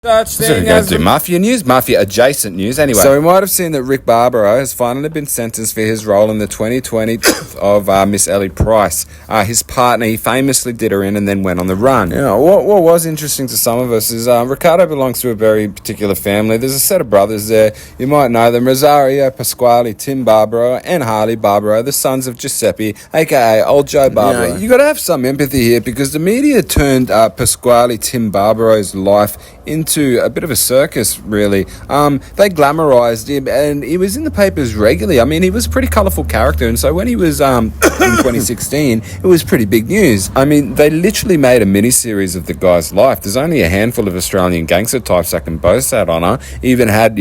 Such thing as do mafia news, mafia adjacent news. Anyway, so we might have seen that Rick Barbaro has finally been sentenced for his role in the 2020 of Miss Ellie Price. His partner, he famously did her in and then went on the run. You know, what was interesting to some of us is Ricardo belongs to a very particular family. There's a set of brothers there. You might know them: Rosario, Pasquale, Tim Barbaro, and Harley Barbaro, the sons of Giuseppe, aka Old Joe Barbaro. You got to have some empathy here because the media turned Pasquale, Tim Barbaro's life into a bit of a circus, really. They glamorized him, and he was in the papers regularly. I mean, he was a pretty colourful character, and so when he was in 2016, it was pretty big news. I mean, they literally made a mini-series of the guy's life. There's only a handful of Australian gangster types that can boast that honour. Even had,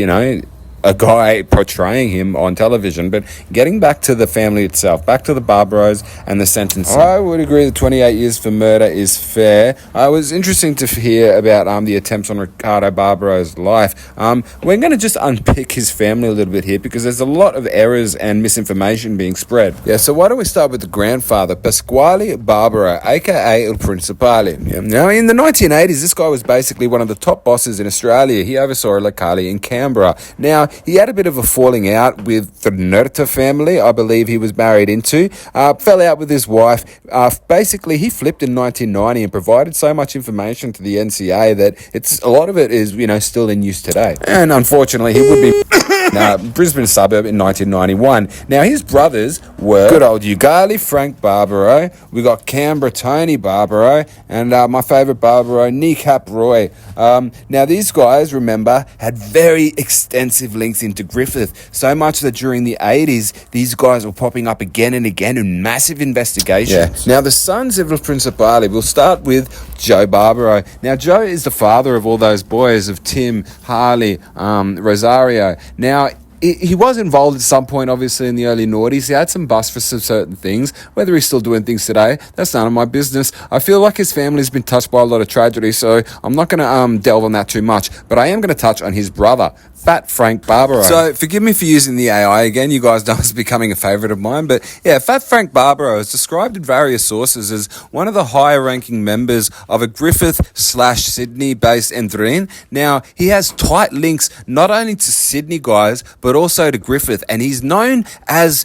a guy portraying him on television. But getting back to the family itself, back to the Barbaros and the sentencing, I would agree that 28 years for murder is fair. It was interesting to hear about the attempts on Ricardo Barbaro's life. We're going to just unpick his family a little bit here because there's a lot of errors and misinformation being spread. Yeah, so why don't we start with the grandfather, Pasquale Barbaro, aka Il Principale. Yeah. Now, in the 1980s, this guy was basically one of the top bosses in Australia. He oversaw a locale in Canberra. Now, he had a bit of a falling out with the Nerta family, I believe he was married into. Fell out with his wife. Basically, he flipped in 1990 and provided so much information to the NCA that a lot of it is, still in use today. And unfortunately, he would be Brisbane suburb in 1991. Now, his brothers were good old Ugali Frank Barbaro. We got Canberra Tony Barbaro, and my favourite Barbaro, Kneecap Roy. Now, these guys, remember, had very extensive links into Griffith, so much that during the 80s, these guys were popping up again and again in massive investigations. Yeah. Now, the sons of Il Principale, we'll start with Joe Barbaro. Now, Joe is the father of all those boys, of Tim, Harley, Rosario. Now, he was involved at some point, obviously, in the early noughties. He had some bust for some certain things. Whether he's still doing things today, that's none of my business. I feel like his family's been touched by a lot of tragedy, so I'm not going to delve on that too much. But I am going to touch on his brother, Fat Frank Barbaro. So, forgive me for using the AI again. You guys know it's becoming a favourite of mine. But, yeah, Fat Frank Barbaro is described in various sources as one of the higher-ranking members of a Griffith/Sydney-based Endrin. Now, he has tight links not only to Sydney guys, but also to Griffith, and he's known as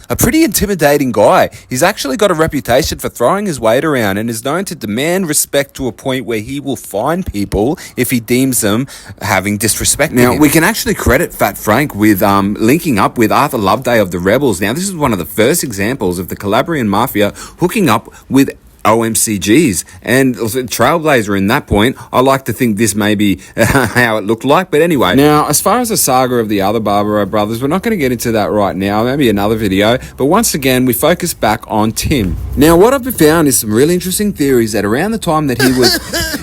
a pretty intimidating guy. He's actually got a reputation for throwing his weight around and is known to demand respect to a point where he will fine people if he deems them having disrespected him. Now, we can actually credit Fat Frank with linking up with Arthur Loveday of the Rebels. Now, this is one of the first examples of the Calabrian Mafia hooking up with OMCGs, and Trailblazer in that point. I like to think this may be how it looked like, but anyway. Now, as far as the saga of the other Barbaro brothers, we're not going to get into that right now, maybe another video, but once again, we focus back on Tim. Now, what I've found is some really interesting theories that around the time that he was,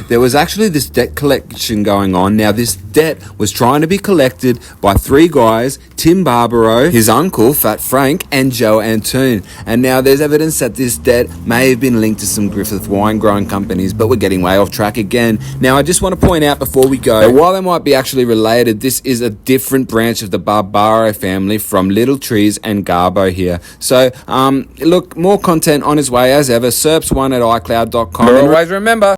there was actually this debt collection going on. Now, this debt was trying to be collected by three guys: Tim Barbaro, his uncle, Fat Frank, and Joe Antoon. And now there's evidence that this debt may have been linked to some Griffith wine growing companies, but we're getting way off track again. Now, I just want to point out before we go that while they might be actually related, this is a different branch of the Barbaro family from Little Trees and Garbo here. So, look, more content on its way as ever. Serps1 at iCloud.com. And always remember,